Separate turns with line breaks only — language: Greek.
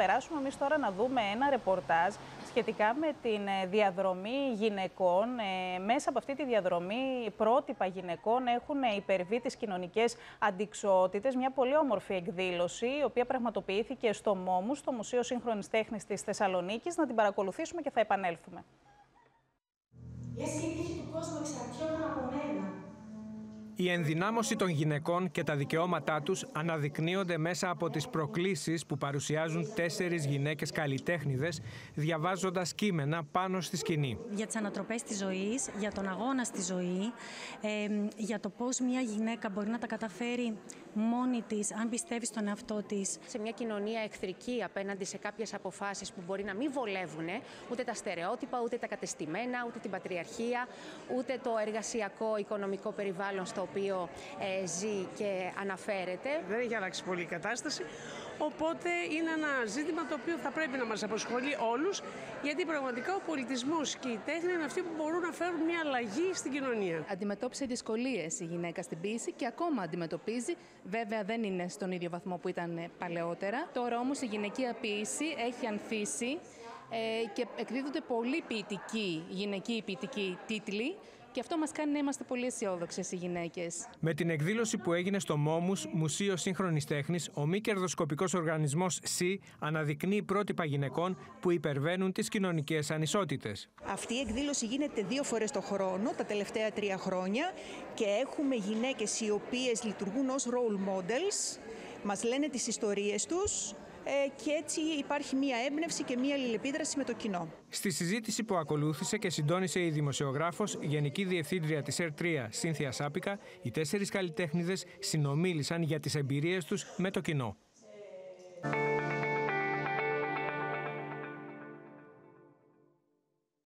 περάσουμε εμείς τώρα να δούμε ένα ρεπορτάζ σχετικά με την διαδρομή γυναικών. Μέσα από αυτή τη διαδρομή, πρότυπα γυναικών έχουν υπερβεί τις κοινωνικές αντιξοότητες. Μια πολύ όμορφη εκδήλωση, η οποία πραγματοποιήθηκε στο ΜΟΜΟΥ, στο Μουσείο Σύγχρονης Τέχνης της Θεσσαλονίκης. Να την παρακολουθήσουμε και θα επανέλθουμε.
Λες και η τύχη του κόσμου εξαρτιόταν από μένα.
Η ενδυνάμωση των γυναικών και τα δικαιώματά τους αναδεικνύονται μέσα από τις προκλήσεις που παρουσιάζουν 4 γυναίκες καλλιτέχνηδες, διαβάζοντας κείμενα πάνω στη σκηνή.
Για τις ανατροπές της ζωής, για τον αγώνα στη ζωή, για το πώς μια γυναίκα μπορεί να τα καταφέρει μόνη της, αν πιστεύει στον εαυτό της.
Σε μια κοινωνία εχθρική απέναντι σε κάποιες αποφάσεις που μπορεί να μην βολεύουν ούτε τα στερεότυπα, ούτε τα κατεστημένα, ούτε την πατριαρχία, ούτε το εργασιακό οικονομικό περιβάλλον στο οποίο ζει και αναφέρεται.
Δεν έχει αλλάξει πολύ η κατάσταση, οπότε είναι ένα ζήτημα το οποίο θα πρέπει να μας απασχολεί όλους, γιατί πραγματικά ο πολιτισμός και η τέχνη είναι αυτοί που μπορούν να φέρουν μια αλλαγή στην κοινωνία.
Αντιμετώπισε δυσκολίες η γυναίκα στην ποίηση και ακόμα αντιμετωπίζει. Βέβαια δεν είναι στον ίδιο βαθμό που ήταν παλαιότερα. Τώρα όμως η γυναικεία ποίηση έχει ανθίσει και εκδίδονται πολύ ποιητικοί, γυναικοί ποιητικοί τίτλοι. Και αυτό μας κάνει να είμαστε πολύ αισιόδοξες οι γυναίκες.
Με την εκδήλωση που έγινε στο ΜΟΜΟΥΣ, Μουσείο Σύγχρονης Τέχνης, ο μη κερδοσκοπικός οργανισμός ΣΥ αναδεικνύει πρότυπα γυναικών που υπερβαίνουν τις κοινωνικές ανισότητες.
Αυτή η εκδήλωση γίνεται 2 φορές το χρόνο, τα τελευταία 3 χρόνια, και έχουμε γυναίκες οι οποίες λειτουργούν ως role models, μας λένε τις ιστορίες τους. Και έτσι υπάρχει μία έμπνευση και μία αλληλεπίδραση με το κοινό.
Στη συζήτηση που ακολούθησε και συντόνισε η δημοσιογράφος, Γενική Διευθύντρια της ΕΡΤΡΙΑ, Σύνθια Σάπικα, οι 4 καλλιτέχνηδες συνομίλησαν για τις εμπειρίες τους με το κοινό.